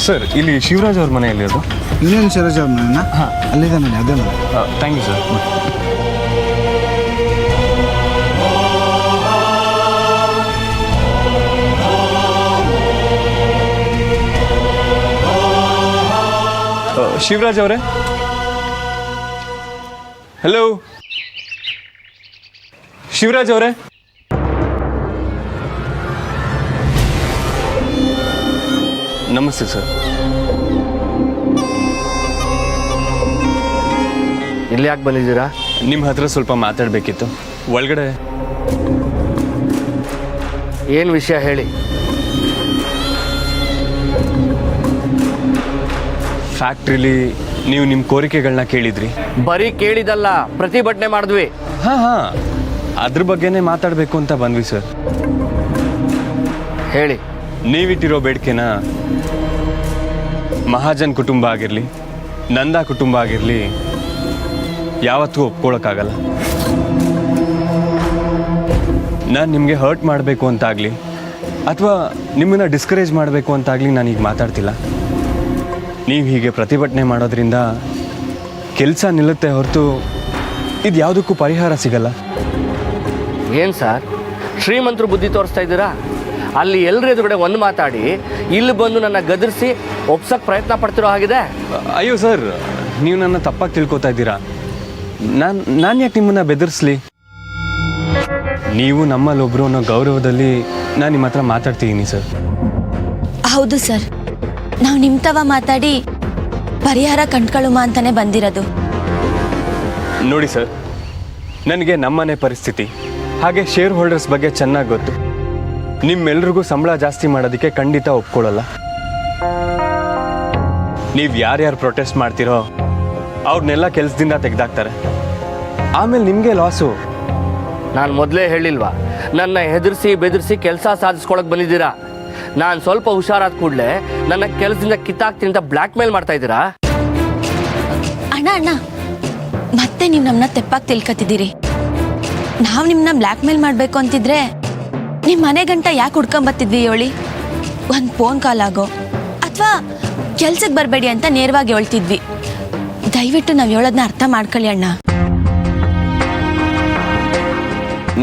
Sir ಇಲ್ಲಿ ಶಿವರಾಜ್ ಅವ್ರ ಮನೆಯಲ್ಲಿ ಅದು ಇನ್ನೇನು ಶಿವರಾಜ್ ಅವ್ರ ಮನೆಯಾ? ಹಾಂ, ಅಲ್ಲಿದೆ ಮನೆ, ಅದೇ ಮನೆ. Thank you sir. ಶಿವರಾಜ್ ಅವರೇ, ಹಲೋ ಶಿವರಾಜ್ ಅವರೇ. ನಮಸ್ತೆ ಸರ್. ಇಲ್ಲಿ ಯಾಕೆ ಬಂದಿದ್ದೀರಾ? ನಿಮ್ಮ ಹತ್ರ ಸ್ವಲ್ಪ ಮಾತಾಡಬೇಕಿತ್ತು. ಒಳಗಡೆ ಏನು ವಿಷಯ ಹೇಳಿ. ಫ್ಯಾಕ್ಟ್ರಿಲಿ ನೀವು ನಿಮ್ಮ ಕೋರಿಕೆಗಳನ್ನ ಕೇಳಿದ್ರಿ. ಬರೀ ಕೇಳಿದಲ್ಲ, ಪ್ರತಿಭಟನೆ ಮಾಡಿದ್ವಿ. ಹಾಂ, ಅದ್ರ ಬಗ್ಗೆನೇ ಮಾತಾಡಬೇಕು ಅಂತ ಬಂದ್ವಿ ಸರ್. ಹೇಳಿ. ನೀವಿಟ್ಟಿರೋ ಬೇಡಿಕೆನ ಮಹಾಜನ್ ಕುಟುಂಬ ಆಗಿರಲಿ, ನಂದಾ ಕುಟುಂಬ ಆಗಿರಲಿ, ಯಾವತ್ತೂ ಒಪ್ಕೊಳ್ಳೋಕ್ಕಾಗಲ್ಲ. ನಾನು ನಿಮಗೆ ಹರ್ಟ್ ಮಾಡಬೇಕು ಅಂತಾಗಲಿ ಅಥವಾ ನಿಮ್ಮನ್ನು ಡಿಸ್ಕರೇಜ್ ಮಾಡಬೇಕು ಅಂತಾಗಲಿ ನಾನೀಗ ಮಾತಾಡ್ತಿಲ್ಲ. ನೀವು ಹೀಗೆ ಪ್ರತಿಭಟನೆ ಮಾಡೋದ್ರಿಂದ ಕೆಲಸ ನಿಲ್ಲುತ್ತೆ ಹೊರತು ಇದು ಯಾವುದಕ್ಕೂ ಪರಿಹಾರ ಸಿಗಲ್ಲ. ಏನು ಸರ್, ಶ್ರೀಮಂತರು ಬುದ್ಧಿ ತೋರಿಸ್ತಾ ಇದ್ದೀರಾ? ಅಲ್ಲಿ ಎಲ್ಲರ ಎದುರುಗಡೆ ಒಂದು ಮಾತಾಡಿ ಇಲ್ಲಿ ಬಂದು ನನ್ನ ಗದರಿಸಿ ಒಪ್ಸಕ್ಕೆ ಪ್ರಯತ್ನ ಪಡ್ತಿರೋ ಹಾಗಿದೆ. ಅಯ್ಯೋ ಸರ್, ನೀವು ನನ್ನ ತಪ್ಪಾಗಿ ತಿಳ್ಕೊತಾ ಇದ್ದೀರಾ. ನಾನು ಯಾಕೆ ನಿಮ್ಮನ್ನು ಬೆದರಿಸ್ಲಿ? ನೀವು ನಮ್ಮಲ್ಲೊಬ್ಬರು ಅನ್ನೋ ಗೌರವದಲ್ಲಿ ನಾನು ನಿಮ್ಮ ಹತ್ರ ಮಾತಾಡ್ತಿದ್ದೀನಿ ಸರ್. ಹೌದು ಸರ್, ನಾವು ನಿಮ್ಮ ತವ ಮಾತಾಡಿ ಪರಿಹಾರ ಕಂಡ್ಕೊಳ್ಳುಮ ಅಂತಾನೆ ಬಂದಿರೋದು. ನೋಡಿ ಸರ್, ನನಗೆ ನಮ್ಮನೆ ಪರಿಸ್ಥಿತಿ ಹಾಗೆ ಶೇರ್ ಹೋಲ್ಡರ್ಸ್ ಬಗ್ಗೆ ಚೆನ್ನಾಗಿ ಗೊತ್ತು. ನಿಮ್ಮೆಲ್ರಿಗೂ ಸಂಬಳ ಜಾಸ್ತಿ ಮಾಡೋದಕ್ಕೆ ಖಂಡಿತ ಒಪ್ಕೊಳ್ಳಲ್ಲ. ನೀವು ಯಾರ್ಯಾರು ಪ್ರೊಟೆಸ್ಟ್ ಮಾಡ್ತಿರೋ ಅವ್ರನ್ನೆಲ್ಲ ಕೆಲಸದಿಂದ ತೆಗೆದಾಕ್ತಾರೆ. ಆಮೇಲೆ ನಿಮಗೆ ಲಾಸು. ನಾನು ಮೊದಲೇ ಹೇಳಿಲ್ವಾ, ನನ್ನ ಹೆದರಿಸಿ ಬೆದರಿಸಿ ಕೆಲಸ ಸಾಧಿಸ್ಕೊಳಕ್ಕೆ ಬಂದಿದ್ದೀರಾ. ನಾನು ಸ್ವಲ್ಪ ಹುಷಾರಾದ ಕೂಡಲೇ ನನ್ನ ಕೆಲಸದಿಂದ ಕಿತ್ತಾಕ್ತೀನಿ ಅಂತ ಬ್ಲ್ಯಾಕ್ ಮೇಲ್ ಮಾಡ್ತಾ ಇದ್ದೀರಾ. ಅಣ್ಣ, ಮತ್ತೆ ನೀವು ನಮ್ಮನ್ನ ತೆಪ್ಪಾಗಿ ತಿಳ್ಕೊತಿದ್ದೀರಿ. ನಾವು ನಿಮ್ಮನ್ನ ಬ್ಲ್ಯಾಕ್ ಮೇಲ್ ಮಾಡಬೇಕು ಅಂತಿದ್ರೆ ನಿಮ್ಮ ಮನೆ ಗಂಟ ಯಾಕೆ ಹುಡ್ಕೊಂಬತ್ತಿದ್ವಿ ಹೇಳಿ? ಒಂದು ಫೋನ್ ಕಾಲ್ ಆಗೋ ಅಥವಾ ಕೆಲ್ಸಕ್ಕೆ ಬರಬೇಡಿ ಅಂತ ನೇರವಾಗಿ ಹೇಳ್ತಿದ್ವಿ. ದಯವಿಟ್ಟು ನಾವು ಹೇಳೋದನ್ನ ಅರ್ಥ ಮಾಡ್ಕೊಳ್ಳಿ ಅಣ್ಣ.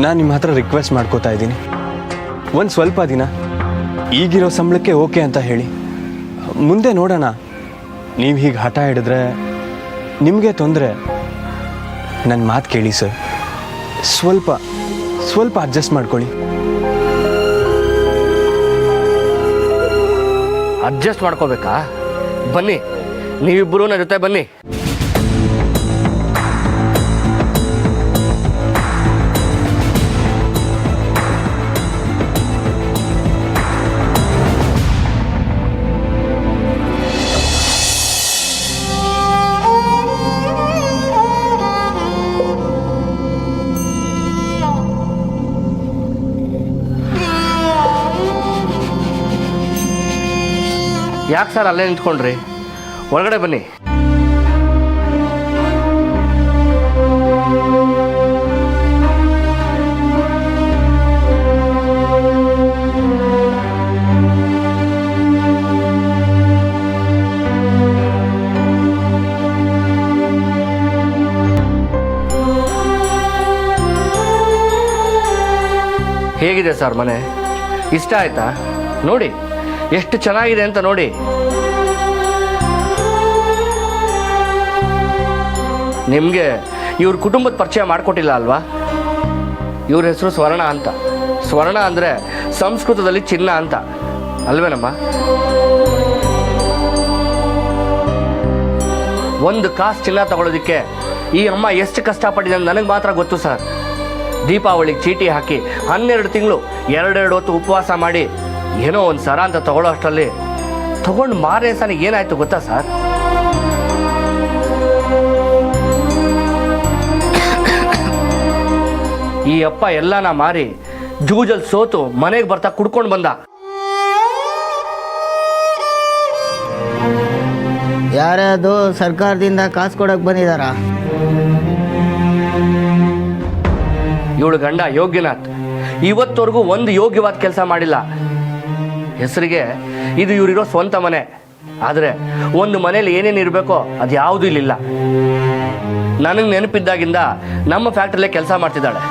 ನಾನು ನಿಮ್ಮ ಹತ್ರ ರಿಕ್ವೆಸ್ಟ್ ಮಾಡ್ಕೋತಾ ಇದ್ದೀನಿ, ಒಂದು ಸ್ವಲ್ಪ ದಿನ ಈಗಿರೋ ಸಂಬಳಕ್ಕೆ ಓಕೆ ಅಂತ ಹೇಳಿ. ಮುಂದೆ ನೋಡೋಣ. ನೀವು ಹೀಗೆ ಹಠ ಹಿಡಿದ್ರೆ ನಿಮಗೆ ತೊಂದರೆ. ನನ್ನ ಮಾತು ಕೇಳಿ ಸರ್, ಸ್ವಲ್ಪ ಅಡ್ಜಸ್ಟ್ ಮಾಡ್ಕೊಳ್ಳಿ. ಅಡ್ಜಸ್ಟ್ ಮಾಡ್ಕೋಬೇಕಾ? ಬನ್ನಿ, ನೀವಿಬ್ಬರು ನನ್ನ ಜೊತೆ ಬನ್ನಿ. ಯಾಕೆ ಸರ್ ಅಲ್ಲೇ ನಿಂತ್ಕೊಂಡ್ರಿ? ಒಳಗಡೆ ಬನ್ನಿ. ಹೇಗಿದೆ ಸರ್ ಮನೆ? ಇಷ್ಟ ಆಯ್ತಾ? ನೋಡಿ ಎಷ್ಟು ಚೆನ್ನಾಗಿದೆ ಅಂತ ನೋಡಿ. ನಿಮಗೆ ಇವ್ರ ಕುಟುಂಬದ ಪರಿಚಯ ಮಾಡಿಕೊಟ್ಟಿಲ್ಲ ಅಲ್ವಾ? ಇವ್ರ ಹೆಸರು ಸ್ವರ್ಣ ಅಂತ. ಸ್ವರ್ಣ ಅಂದರೆ ಸಂಸ್ಕೃತದಲ್ಲಿ ಚಿನ್ನ ಅಂತ ಅಲ್ವೇನಮ್ಮ? ಒಂದು ಕಾಸು ಚಿನ್ನ ತಗೊಳ್ಳೋದಕ್ಕೆ ಈ ಅಮ್ಮ ಎಷ್ಟು ಕಷ್ಟಪಟ್ಟಿದೆ ಅಂತ ನನಗೆ ಮಾತ್ರ ಗೊತ್ತು ಸರ್. ದೀಪಾವಳಿಗೆ ಚೀಟಿ ಹಾಕಿ 12 ತಿಂಗಳು 2 ಹೊತ್ತು ಉಪವಾಸ ಮಾಡಿ ಏನೋ ಒಂದು ಸರ ಅಂತ ತಗೊಳ್ಳೋ ಅಷ್ಟರಲ್ಲಿ ತಗೊಂಡು ಮಾರನೇ ಸಲ ಏನಾಯ್ತು ಗೊತ್ತಾ ಸರ್? ಈ ಅಪ್ಪ ಎಲ್ಲಾನ ಮಾರಿ ಜೂಜಲ್ಲಿ ಸೋತು ಮನೆಗೆ ಬರ್ತಾ ಕುಡ್ಕೊಂಡು ಬಂದ. ಯಾರ್ಯಾವುದು ಸರ್ಕಾರದಿಂದ ಕಾಸು ಕೊಡಕ್ಕೆ ಬಂದಿದ್ದಾರಾ? ಇವಳು ಗಂಡ ಯೋಗ್ಯನಾಥ್ ಇವತ್ತವರೆಗೂ ಒಂದು ಯೋಗ್ಯವಾದ ಕೆಲಸ ಮಾಡಿಲ್ಲ. ಹೆಸರಿಗೆ ಇದು ಇವರಿರೋ ಸ್ವಂತ ಮನೆ. ಆದರೆ ಒಂದು ಮನೇಲಿ ಏನೇನು ಇರಬೇಕೋ ಅದು ಯಾವುದೂ ಇಲ್ಲಿಲ್ಲ. ನನಗೆ ನೆನಪಿದ್ದಾಗಿಂದ ನಮ್ಮ ಫ್ಯಾಕ್ಟ್ರಿಲೇ ಕೆಲಸ ಮಾಡ್ತಿದ್ದಾಳೆ.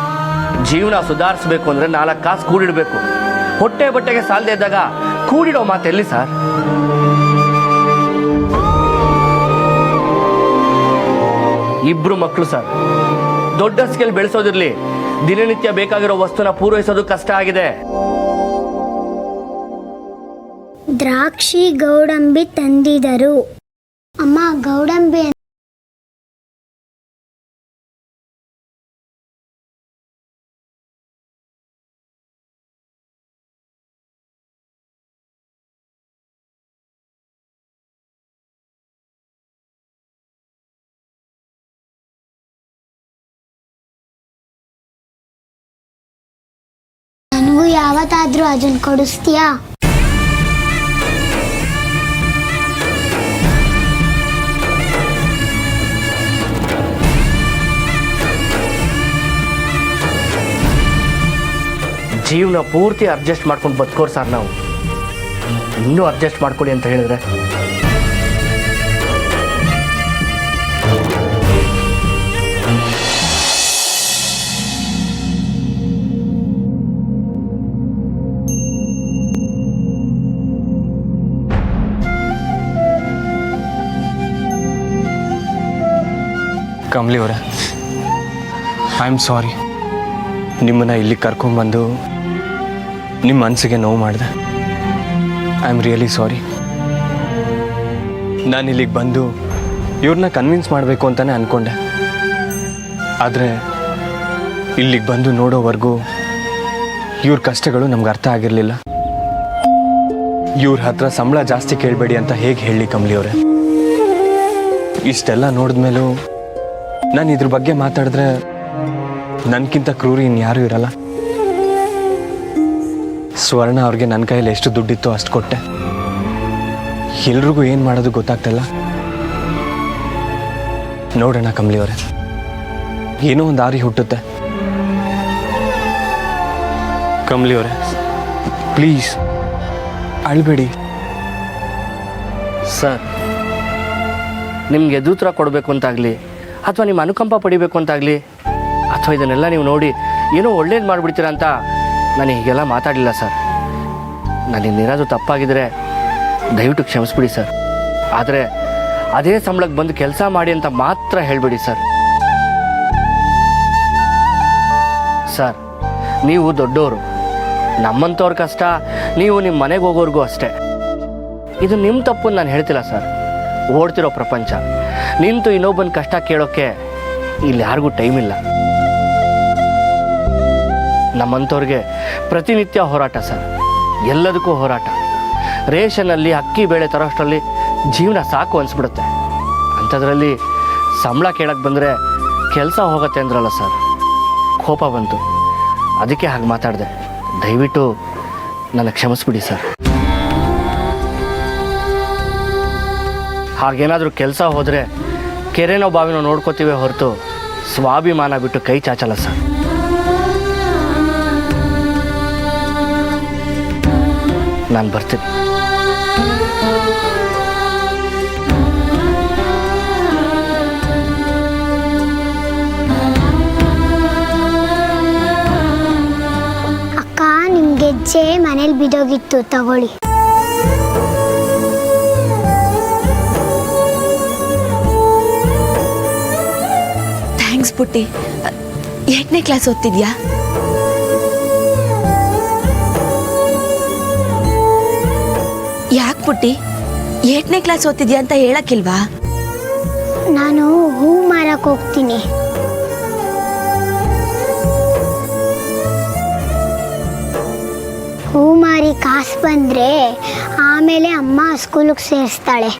ಜೀವನ ಸುಧಾರಿಸ್ಬೇಕು ಅಂದರೆ 4 ಕಾಸು ಕೂಡಿಡಬೇಕು. ಹೊಟ್ಟೆ ಬಟ್ಟೆಗೆ ಸಾಲದೇ ಇದ್ದಾಗ ಕೂಡಿಡೋ ಮಾತು ಎಲ್ಲಿ ಸರ್? ಇಬ್ರು ಮಕ್ಕಳು ಸರ್. ದೊಡ್ಡ ಸ್ಕೇಲ್ ಬೆಳೆಸೋದಿರ್ಲಿ, ದಿನನಿತ್ಯ ಬೇಕಾಗಿರೋ ವಸ್ತುನ ಪೂರೈಸೋದು ಕಷ್ಟ ಆಗಿದೆ. ದ್ರಾಕ್ಷಿ ಗೌಡಂಬಿ ತಂದಿದರು. ಅಮ್ಮ, ಗೌಡಂಬಿ ನನಗೂ ಯಾವತ್ತಾದ್ರೂ ಅದನ್ನ ಕೊಡಿಸ್ತೀಯಾ? ಜೀವನ ಪೂರ್ತಿ ಅಡ್ಜಸ್ಟ್ ಮಾಡ್ಕೊಂಡು ಬದುಕೋರು ಸರ್ ನಾವು. ಇನ್ನೂ ಅಡ್ಜಸ್ಟ್ ಮಾಡ್ಕೊಳ್ಳಿ ಅಂತ ಹೇಳಿದ್ರೆ ಕಮಲಿ ಅವರೇ, ಐ ಆಮ್ ಸಾರಿ. ನಿಮ್ಮನ್ನು ಇಲ್ಲಿ ಕರ್ಕೊಂಡ್ಬಂದು ನಿಮ್ಮ ಮನಸ್ಸಿಗೆ ನೋವು ಮಾಡಿದೆ. I am really sorry. ನಾನು ಇಲ್ಲಿಗೆ ಬಂದು ಇವ್ರನ್ನ ಕನ್ವಿನ್ಸ್ ಮಾಡಬೇಕು ಅಂತಲೇ ಅಂದ್ಕೊಂಡೆ. ಆದರೆ ಇಲ್ಲಿಗೆ ಬಂದು ನೋಡೋವರೆಗೂ ಇವ್ರ ಕಷ್ಟಗಳು ನಮ್ಗೆ ಅರ್ಥ ಆಗಿರಲಿಲ್ಲ. ಇವ್ರ ಹತ್ರ ಸಂಬಳ ಜಾಸ್ತಿ ಕೇಳಬೇಡಿ ಅಂತ ಹೇಗೆ ಹೇಳಿ ಕಮಲಿ ಅವರೇ? ಇಷ್ಟೆಲ್ಲ ನೋಡಿದ್ಮೇಲೂ ನಾನು ಇದ್ರ ಬಗ್ಗೆ ಮಾತಾಡಿದ್ರೆ ನನಗಿಂತ ಕ್ರೂರಿ ಇನ್ಯಾರೂ ಇರಲ್ಲ. ಸ್ವರ್ಣ ಅವ್ರಿಗೆ ನನ್ನ ಕೈಯಲ್ಲಿ ಎಷ್ಟು ದುಡ್ಡಿತ್ತೋ ಅಷ್ಟು ಕೊಟ್ಟೆ. ಎಲ್ರಿಗೂ ಏನು ಮಾಡೋದು ಗೊತ್ತಾಗ್ತಿಲ್ಲ. ನೋಡೋಣ ಕಮಲಿ ಅವರೇ, ಏನೋ ಒಂದು ದಾರಿ ಹುಟ್ಟುತ್ತೆ. ಕಮಲಿ ಅವರೇ, ಪ್ಲೀಸ್ ಅಳ್ಬೇಡಿ. ಸರ್, ನಿಮ್ಗೆ ಎದುರುತ್ರ ಕೊಡಬೇಕು ಅಂತಾಗಲಿ ಅಥವಾ ನಿಮ್ಮ ಅನುಕಂಪ ಪಡಿಬೇಕು ಅಂತಾಗಲಿ ಅಥವಾ ಇದನ್ನೆಲ್ಲ ನೀವು ನೋಡಿ ಏನೋ ಒಳ್ಳೇದು ಮಾಡಿಬಿಡ್ತೀರ ಅಂತ ನಾನು ಹೀಗೆಲ್ಲ ಮಾತಾಡಲಿಲ್ಲ ಸರ್. ನನ್ನಿಂದಿರೋದು ತಪ್ಪಾಗಿದ್ದರೆ ದಯವಿಟ್ಟು ಕ್ಷಮಿಸ್ಬಿಡಿ ಸರ್. ಆದರೆ ಅದೇ ಸಂಬಳಕ್ಕೆ ಬಂದು ಕೆಲಸ ಮಾಡಿ ಅಂತ ಮಾತ್ರ ಹೇಳಿಬಿಡಿ ಸರ್. ಸರ್, ನೀವು ದೊಡ್ಡವರು. ನಮ್ಮಂಥವ್ರ ಕಷ್ಟ ನೀವು ನಿಮ್ಮ ಮನೆಗೆ ಹೋಗೋರ್ಗೂ ಅಷ್ಟೇ. ಇದು ನಿಮ್ಮ ತಪ್ಪು ನಾನು ಹೇಳ್ತಿಲ್ಲ ಸರ್. ಓಡ್ತಿರೋ ಪ್ರಪಂಚ, ನಿಂತು ಇನ್ನೊಬ್ಬನ ಕಷ್ಟ ಕೇಳೋಕ್ಕೆ ಇಲ್ಲಿ ಯಾರಿಗೂ ಟೈಮ್ ಇಲ್ಲ. ನಮ್ಮಂಥವ್ರಿಗೆ ಪ್ರತಿನಿತ್ಯ ಹೋರಾಟ ಸರ್, ಎಲ್ಲದಕ್ಕೂ ಹೋರಾಟ. ರೇಷನಲ್ಲಿ ಅಕ್ಕಿ ಬೇಳೆ ತರೋಷ್ಟರಲ್ಲಿ ಜೀವನ ಸಾಕು ಅನಿಸ್ಬಿಡುತ್ತೆ. ಅಂಥದ್ರಲ್ಲಿ ಸಂಬಳ ಕೇಳಕ್ಕೆ ಬಂದರೆ ಕೆಲಸ ಹೋಗುತ್ತೆ ಅಂದ್ರಲ್ಲ ಸರ್, ಕೋಪ ಬಂತು. ಅದಕ್ಕೆ ಹಾಗೆ ಮಾತಾಡಿದೆ. ದಯವಿಟ್ಟು ನನ್ನ ಕ್ಷಮಿಸ್ಬಿಡಿ ಸರ್. ಹಾಗೇನಾದರೂ ಕೆಲಸ ಹೋದರೆ ಕೆರೆನೋ ಬಾವಿನೋ ನೋಡ್ಕೋತೀವಿ ಹೊರತು ಸ್ವಾಭಿಮಾನ ಬಿಟ್ಟು ಕೈ ಚಾಚಲ್ಲ ಸರ್. ನಾನು ಬರ್ತೀನಿ. ಅಕ್ಕ, ನಿಮ್ ಗೆಜ್ಜೆ ಮನೇಲಿ ಬಿದ್ದೋಗಿತ್ತು, ತಗೊಳ್ಳಿ. ಥ್ಯಾಂಕ್ಸ್ ಪುಟ್ಟಿ. 8ನೇ ಕ್ಲಾಸ್ ಓದ್ತಿದ್ಯಾ? ಯಾಕೆ ಪುಟ್ಟಿ 8ನೇ ಕ್ಲಾಸ್ ಓದ್ತಿದ್ಯಾ ಅಂತ ಹೇಳಕ್ಕಿಲ್ವಾ? ನಾನು ಹೂ ಮಾರಕ್ ಹೋಗ್ತೀನಿ. ಹೂ ಮಾರಿ ಕಾಸು ಬಂದ್ರೆ ಆಮೇಲೆ ಅಮ್ಮ ಸ್ಕೂಲಿಗೆ ಸೇರಿಸ್ತಾಳೆ.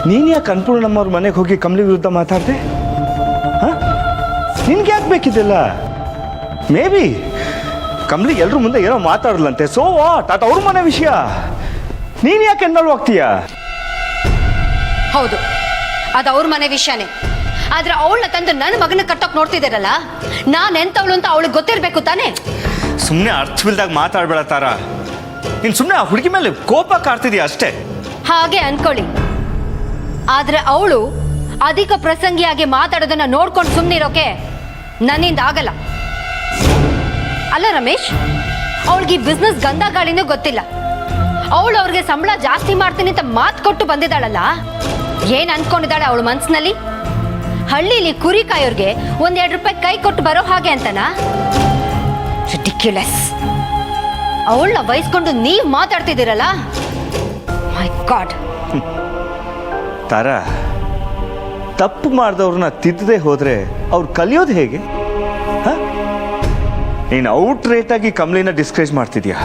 ನೀನು ಯಾಕೆ ಅನ್ನಪೂರ್ಣಮ್ಮವ್ರ ಮನೆಗೆ ಹೋಗಿ ಕಮಲಿ ವಿರುದ್ಧ ಮಾತಾಡ್ದೆ? ಹಾಂ, ನಿನ್ಗೆ ಯಾಕೆ ಬೇಕಿದ್ದೆಲ್ಲ? ಮೇ ಬಿ ಕಮಲಿ ಎಲ್ರ ಮುಂದೆ ಏನೋ ಮಾತಾಡಲಂತೆ, ಸೋ ವಾಟ್, ಅದು ಅವ್ರ ಮನೆ ವಿಷಯ. ನೀನು ಯಾಕೆ ಎನ್ನಳು ಆಗ್ತೀಯಾ? ಹೌದು, ಅದು ಅವ್ರ ಮನೆ ವಿಷಯನೇ. ಆದ್ರೆ ಅವಳನ್ನ ತಂದು ನನ್ನ ಮಗನ ಕಟ್ಟೋಕ್ ನೋಡ್ತಿದ್ದೀರಲ್ಲ, ನಾನು ಎಂತವಳು ಅಂತ ಅವಳಿಗೆ ಗೊತ್ತಿರಬೇಕು ತಾನೇ. ಸುಮ್ಮನೆ ಅರ್ಥವಿಲ್ದಾಗ ಮಾತಾಡ್ಬೇಡ ತಾರ. ನೀನು ಸುಮ್ಮನೆ ಆ ಹುಡುಗಿ ಮೇಲೆ ಕೋಪ ಕಾಡ್ತಿದೀಯ ಅಷ್ಟೇ. ಹಾಗೆ ಅನ್ಕೊಳ್ಳಿ, ಆದ್ರೆ ಅವಳು ಅಧಿಕ ಪ್ರಸಂಗಿಯಾಗಿ ಮಾತಾಡೋದನ್ನ ನೋಡ್ಕೊಂಡು ಸುಮ್ಮನಿರೋಕೆ ನನ್ನಿಂದ ಆಗಲ್ಲ. ಅಲ್ಲ ರಮೇಶ್, ಅವಳಿಗೆ ಈ ಬಿಸ್ನೆಸ್ ಗಂಧ ಗಾಳಿನೂ ಗೊತ್ತಿಲ್ಲ. ಅವಳು ಅವ್ರಿಗೆ ಸಂಬಳ ಜಾಸ್ತಿ ಮಾಡ್ತೀನಿ ಅಂತ ಮಾತು ಕೊಟ್ಟು ಬಂದಿದ್ದಾಳಲ್ಲ, ಏನ್ ಅನ್ಕೊಂಡಿದ್ದಾಳೆ ಅವಳು ಮನ್ಸಿನಲ್ಲಿ? ಹಳ್ಳಿಲಿ ಕುರಿ ಕಾಯೋರ್ಗೆ ₹1-2 ಕೈ ಕೊಟ್ಟು ಬರೋ ಹಾಗೆ ಅಂತನಾ? ರಿಡಿಕ್ಯುಲಸ್. ಅವಳನ್ನ ವಹಿಸ್ಕೊಂಡು ನೀವ್ ಮಾತಾಡ್ತಿದ್ದೀರಲ್ಲ, ಮೈ ಗಾಡ್. ತಾರ, ತಪ್ಪು ಮಾಡಿದವ್ರನ್ನ ತಿದ್ದದೆ ಹೋದ್ರೆ ಅವ್ರು ಕಲಿಯೋದು ಹೇಗೆ? ನೀನು ಔಟ್ ರೇಟ್ ಆಗಿ ಕಮಲಿನ ಡಿಸ್ಕರೇಜ್ ಮಾಡ್ತಿದ್ಯಾ.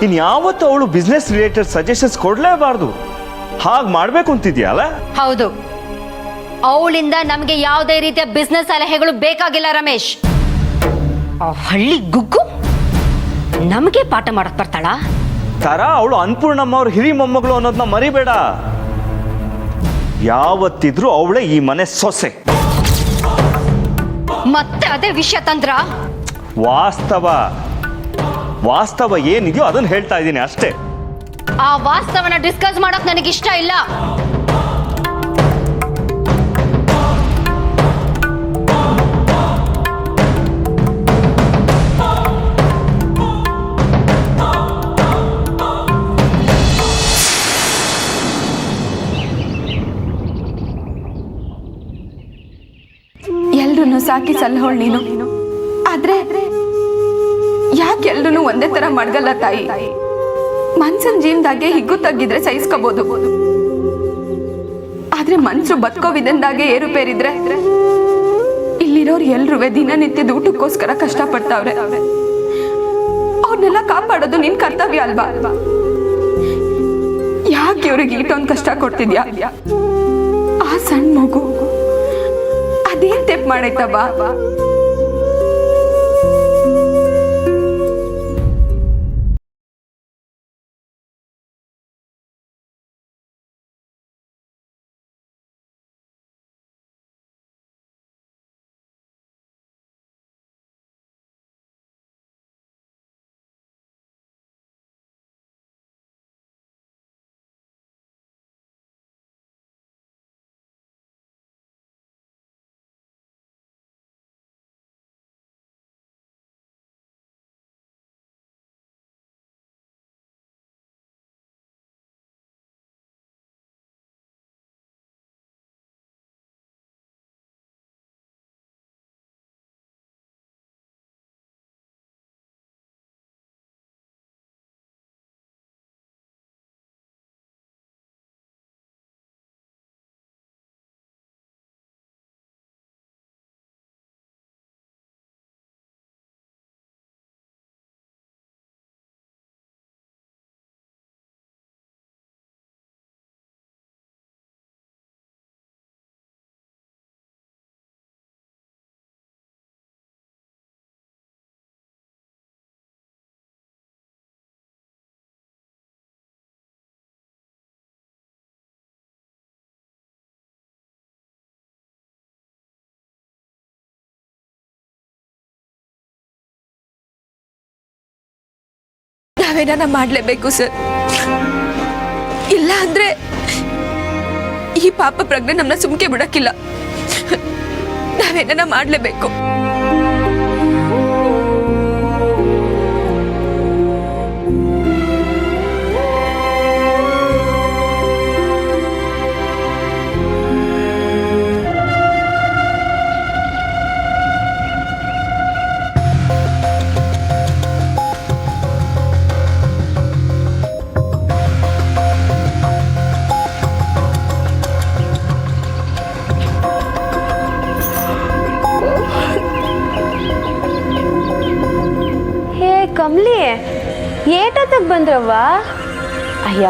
ಇನ್ಯಾವತ್ತು ಅವಳು ಬಿಸ್ನೆಸ್ ರಿಲೇಟೆಡ್ ಸಜೆಷನ್ಸ್ ಕೊಡಲೇಬಾರ್ದು, ಹಾಗೆ ಮಾಡಬೇಕು ಅಂತಿದ್ಯಲ್ಲ? ಹೌದು, ಅವಳಿಂದ ನಮಗೆ ಯಾವುದೇ ರೀತಿಯ ಬಿಸ್ನೆಸ್ ಸಲಹೆಗಳು ಬೇಕಾಗಿಲ್ಲ ರಮೇಶ್. ಆ ಹಳ್ಳಿ ಗುಗ್ಗು ನಮಗೆ ಪಾಠ ಮಾಡಕ್ ಬರ್ತಾಳ? ತಾರ, ಅವಳು ಅನ್ನಪೂರ್ಣಮ್ಮ ಅವ್ರ ಹಿರಿ ಮೊಮ್ಮಗಳು ಅನ್ನೋದನ್ನ ಮರಿಬೇಡ. ಯಾವತ್ತಿದ್ರೂ ಅವಳೇ ಈ ಮನೆ ಸೊಸೆ. ಮತ್ತೆ ಅದೇ ವಿಷಯ ತಂದ್ರ? ವಾಸ್ತವ ಏನಿದೆಯೋ ಅದನ್ನ ಹೇಳ್ತಾ ಇದ್ದೀನಿ ಅಷ್ಟೇ. ಆ ವಾಸ್ತವನ ಡಿಸ್ಕಸ್ ಮಾಡಕ್ ನನಗಿಷ್ಟ ಇಲ್ಲ. ಎಲ್ರೂ ಸಾಕಿ ಸಲ್ಲಹೋಳ್ ನೀನು. ಆದ್ರೆ ಯಾಕೆ ಎಲ್ರೂ ಒಂದೇ ತರ ಮಾಡ್ಗಲ್ಲ ತಾಯಿ? ಮನ್ಸನ್ ಜೀವನದಾಗೆ ಹಿಗ್ಗು ತಗ್ಗಿದ್ರೆ ಸಹಿಸ್ಕೋಬಹುದು, ಆದ್ರೆ ಮನ್ಸು ಬದುಕೋ ವಿಧಂದಾಗೆ ಏರುಪೇರಿದ್ರೆ ಇಲ್ಲಿರೋರು ಎಲ್ರೂ ದಿನನಿತ್ಯದ ಊಟಕ್ಕೋಸ್ಕರ ಕಷ್ಟಪಡ್ತಾವ್ರೆ. ಅವ್ರನ್ನೆಲ್ಲ ಕಾಪಾಡೋದು ನಿನ್ ಕರ್ತವ್ಯ ಅಲ್ವಾ? ಯಾಕೆ ಇವ್ರಿಗೆ ಇಷ್ಟೊಂದು ಕಷ್ಟ ಕೊಡ್ತಿದ್ಯಾ? ಆ ಸಣ್ಣ ಮಗು ಅದೇನ್ ತೆಪ್ ಮಾಡೈತವ? ನಾವೇನ ಮಾಡ್ಲೇಬೇಕು ಸರ್, ಇಲ್ಲ ಅಂದ್ರೆ ಈ ಪಾಪ ಪ್ರಜ್ಞೆ ನಮ್ಮನ್ನ ಸುಮ್ಕೆ ಬಿಡಕ್ಕಿಲ್ಲ. ನಾವೇನ ಮಾಡ್ಲೇಬೇಕು. ಕಮ್ಲಿ ಏಟತ್ತಕ್ಕೆ ಬಂದ್ರವ್ವ? ಅಯ್ಯ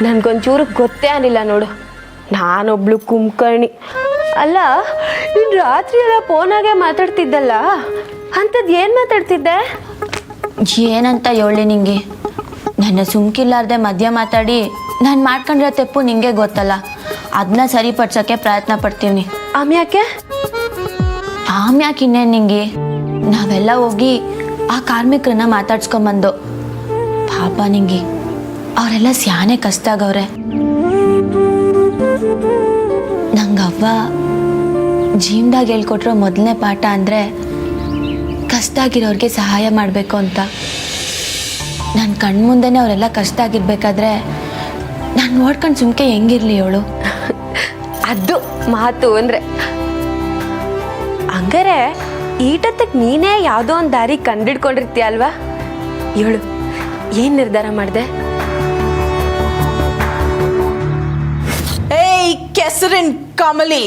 ನನಗೊಂಚೂರು ಗೊತ್ತೇ ಅನ್ನಿಲ್ಲ ನೋಡು. ನಾನೊಬ್ಳು ಕುಂಕರ್ಣಿ. ಅಲ್ಲ, ನೀನು ರಾತ್ರಿ ಎಲ್ಲ ಫೋನಾಗೆ ಮಾತಾಡ್ತಿದ್ದಲ್ಲ, ಅಂಥದ್ದು ಏನು ಮಾತಾಡ್ತಿದ್ದೆ? ಏನಂತ ಹೇಳಿ ನಿಂಗೆ, ನನ್ನ ಸುಮ್ಕಿಲ್ಲಾರ್ದೆ ಮಧ್ಯ ಮಾತಾಡಿ ನಾನು ಮಾಡ್ಕೊಂಡಿರೋ ತೆಪ್ಪು ನಿಂಗೆ ಗೊತ್ತಲ್ಲ, ಅದನ್ನ ಸರಿಪಡ್ಸೋಕ್ಕೆ ಪ್ರಯತ್ನ ಪಡ್ತೀವಿ. ಆಮ್ಯಾಕೆ? ಆಮ್ಯಾಕೆ ಇನ್ನೇನು ನಿಂಗೆ, ನಾವೆಲ್ಲ ಹೋಗಿ ಆ ಕಾರ್ಮಿಕರನ್ನ ಮಾತಾಡ್ಸ್ಕೊಂಬಂದು. ಪಾಪ ನಿಂಗೆ ಅವರೆಲ್ಲ ಸ್ಯಾನೆ ಕಷ್ಟ ಆಗವ್ರೆ. ನಂಗವ್ವ ಜೀವನದಾಗ ಹೇಳ್ಕೊಟ್ರೋ ಮೊದಲನೇ ಪಾಠ ಅಂದರೆ ಕಷ್ಟ ಆಗಿರೋರಿಗೆ ಸಹಾಯ ಮಾಡಬೇಕು ಅಂತ. ನನ್ನ ಕಣ್ಮುಂದೆನೇ ಅವರೆಲ್ಲ ಕಷ್ಟ ಆಗಿರ್ಬೇಕಾದ್ರೆ ನಾನು ನೋಡ್ಕೊಂಡು ಸುಮ್ಕೆ ಹೆಂಗಿರ್ಲಿ ಅವಳು? ಅದು ಮಾತು ಅಂದರೆ. ಹಂಗಾರೆ ಈಟತ್ತಕ್ಕೆ ನೀನೇ ಯಾವುದೋ ಒಂದು ದಾರಿ ಕಂಡಿಡ್ಕೊಂಡಿರ್ತೀಯ ಅಲ್ವಾ? ಹೇಳು, ಏನು ನಿರ್ಧಾರ ಮಾಡಿದೆ? ಏಯ್ ಕೆಸರಿನ ಕಮಲಿ,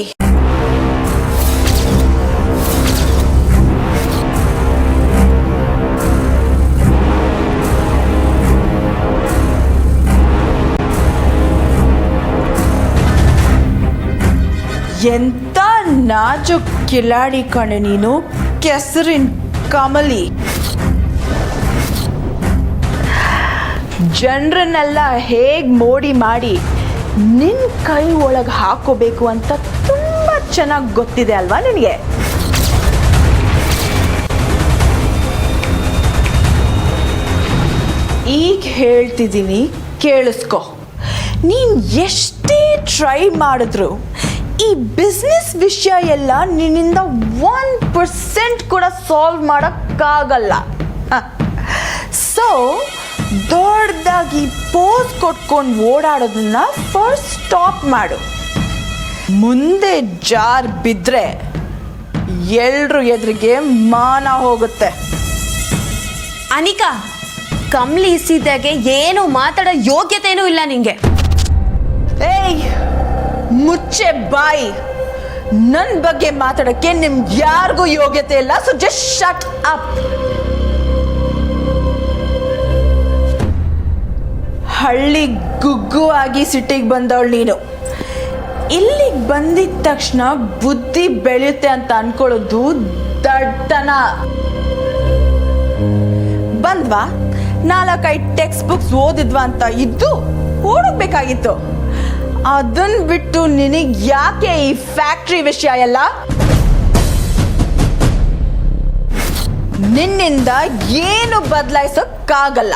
ಎಂತ ನಾಜು ಕಿಲಾಡಿ ಕಣೆ ನೀನು, ಕೆಸರಿನ ಕಮಲಿ. ಜನರನ್ನೆಲ್ಲ ಹೇಗೆ ಮೋಡಿ ಮಾಡಿ ನಿನ್ನ ಕೈ ಒಳಗೆ ಹಾಕೋಬೇಕು ಅಂತ ತುಂಬ ಚೆನ್ನಾಗಿ ಗೊತ್ತಿದೆ ಅಲ್ವಾ ನಿನಗೆ? ಈಗ ಹೇಳ್ತಿದ್ದೀನಿ, ಕೇಳಿಸ್ಕೊ. ನೀನು ಎಷ್ಟೇ ಟ್ರೈ ಮಾಡಿದ್ರು ಈ ಬಿಸ್ನೆಸ್ ವಿಷಯ ಎಲ್ಲ ನಿನ್ನಿಂದ 1% ಕೂಡ ಸಾಲ್ವ್ ಮಾಡೋಕ್ಕಾಗಲ್ಲ. ಸೊ ದೊಡ್ಡದಾಗಿ ಪೋಸ್ ಕೊಟ್ಕೊಂಡು ಓಡಾಡೋದನ್ನ ಫಸ್ಟ್ ಸ್ಟಾಪ್ ಮಾಡು. ಮುಂದೆ ಜಾರ್ ಬಿದ್ದರೆ ಎಲ್ರ ಎದುರಿಗೆ ಮಾನ ಹೋಗುತ್ತೆ. ಅನಿಕಾ, ಕಮ್ಲಿ ಇಸಿದಾಗೆ ಏನು ಮಾತಾಡೋ ಯೋಗ್ಯತೆನೂ ಇಲ್ಲ ನಿಂಗೆ. ಏಯ್ ಮುಚ್ಚೆ ಬಾಯಿ, ನನ್ನ ಬಗ್ಗೆ ಮಾತಾಡೋಕ್ಕೆ ನಿಮ್ಗೆ ಯಾರಿಗೂ ಯೋಗ್ಯತೆ ಇಲ್ಲ. So just shut up. ಹಳ್ಳಿ ಗುಗ್ಗು ಆಗಿ ಸಿಟಿಗೆ ಬಂದವಳು ನೀನು. ಇಲ್ಲಿಗೆ ಬಂದಿದ ತಕ್ಷಣ ಬುದ್ಧಿ ಬೆಳೆಯುತ್ತೆ ಅಂತ ಅನ್ಕೊಳ್ಳೋದು ದಡ್ಡತನ. ಬಂದ್ವಾ, 4-5 ಟೆಕ್ಸ್ಟ್ ಬುಕ್ಸ್ ಓದಿದ್ವಾ ಅಂತ ಇದ್ದು ಓಡೋಗ್ಬೇಕಾಗಿತ್ತು. ಅದನ್ನ ಬಿಟ್ಟು ನಿನಗೆ ಯಾಕೆ ಈ ಫ್ಯಾಕ್ಟ್ರಿ ವಿಷಯ ಎಲ್ಲ? ನಿನ್ನಿಂದ ಏನು ಬದಲಾಯಿಸೋಕ್ಕಾಗಲ್ಲ,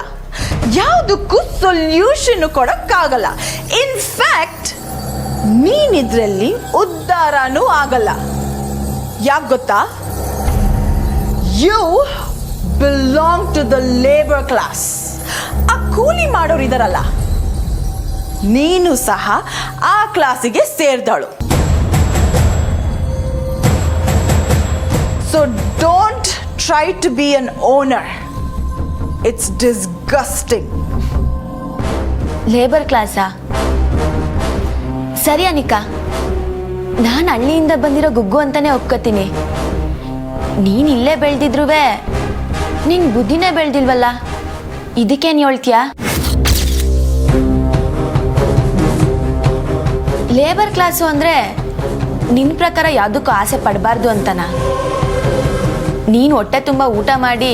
ಯಾವುದಕ್ಕೂ ಸೊಲ್ಯೂಷನ್ ಕೊಡೋಕ್ಕಾಗಲ್ಲ. ಇನ್ಫ್ಯಾಕ್ಟ್ ನೀನಿದ್ರಲ್ಲಿ ಉದ್ಧಾರನೂ ಆಗಲ್ಲ. ಯಾಕೆ ಗೊತ್ತಾ? You belong to the labour class. ಆ ಕೂಲಿ ಮಾಡೋರು ಇದಾರಲ್ಲ, ನೀನು ಸಹ ಆ ಕ್ಲಾಸಿಗೆ ಸೇರಿದಳು. So don't try to be an owner. It's disgusting. Labour ಕ್ಲಾಸಾ? ಸರಿ ಅನಿಕಾ, ನಾನು ಹಳ್ಳಿಯಿಂದ ಬಂದಿರೋ ಗುಗ್ಗು ಅಂತಾನೆ ಒಪ್ಕೋತೀನಿ. ನೀನು ಇಲ್ಲೇ ಬೆಳೆದಿದ್ರು ನಿನ್ ಬುದ್ಧಿನೇ ಬೆಳೆದಿಲ್ವಲ್ಲ, ಇದಕ್ಕೇನು ಹೇಳ್ತೀಯಾ? ಲೇಬರ್ ಕ್ಲಾಸು ಅಂದರೆ ನಿನ್ನ ಪ್ರಕಾರ ಯಾವುದಕ್ಕೂ ಆಸೆ ಪಡಬಾರ್ದು ಅಂತನಾ? ನೀನು ಹೊಟ್ಟೆ ತುಂಬ ಊಟ ಮಾಡಿ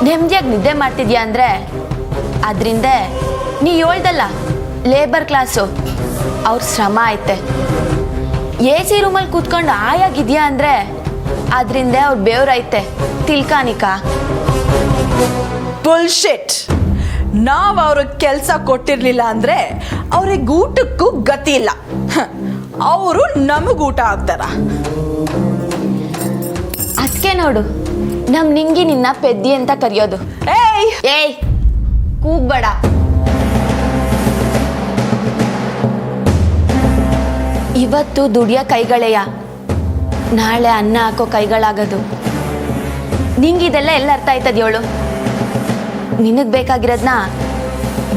ನೆಮ್ಮದಿಯಾಗಿ ನಿದ್ದೆ ಮಾಡ್ತಿದ್ಯಾ ಅಂದರೆ ಅದರಿಂದ ನೀ ಹೇಳ್ದಲ್ಲ ಲೇಬರ್ ಕ್ಲಾಸು, ಅವ್ರ ಶ್ರಮ ಐತೆ. AC ರೂಮಲ್ಲಿ ಕೂತ್ಕೊಂಡು ಆಯಾಗಿದ್ಯಾ ಅಂದರೆ ಅದರಿಂದ ಅವ್ರ ಬೇವ್ರೈತೆ. ತಿಳ್ಕಾನಿಕಾ? ಬುಲ್ಶಿಟ್. ನಾವು ಅವ್ರಿಗೆ ಕೆಲಸ ಕೊಟ್ಟಿರ್ಲಿಲ್ಲ ಅಂದರೆ ಅವ್ರಿಗೆ ಊಟಕ್ಕೂ ಗತಿ ಇಲ್ಲ. ಅವರು ನಮಗೂಟ ಆಗ್ತಾರ. ಅದಕ್ಕೆ ನೋಡು ನಮ್ ನಿಂಗಿ ನಿನ್ನ ಪೆದ್ದಿ ಅಂತ ಕರೆಯೋದು. ಏಯ್ ಏಯ್ ಕೂಗ್ಬೇಡ. ಇವತ್ತು ದುಡಿಯೋ ಕೈಗಳೆಯ, ನಾಳೆ ಅನ್ನ ಹಾಕೋ ಕೈಗಳಾಗೋದು. ನಿಂಗಿದೆಲ್ಲ ಎಲ್ಲ ಅರ್ಥ ಆಯ್ತದ ಹೇಳು? ನಿನಗೆ ಬೇಕಾಗಿರೋದನ್ನ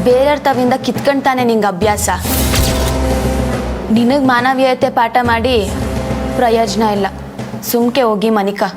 ಬೇರೆಯವ್ರ ತವಿಂದ ಕಿತ್ಕೊಂಡ್ತಾನೆ ನಿಂಗೆ ಅಭ್ಯಾಸ. ನಿನಗೆ ಮಾನವೀಯತೆ ಪಾಠ ಮಾಡಿ ಪ್ರಯೋಜನ ಇಲ್ಲ. ಸುಮ್ಕೆ ಹೋಗಿ ಮನಿಕಾ.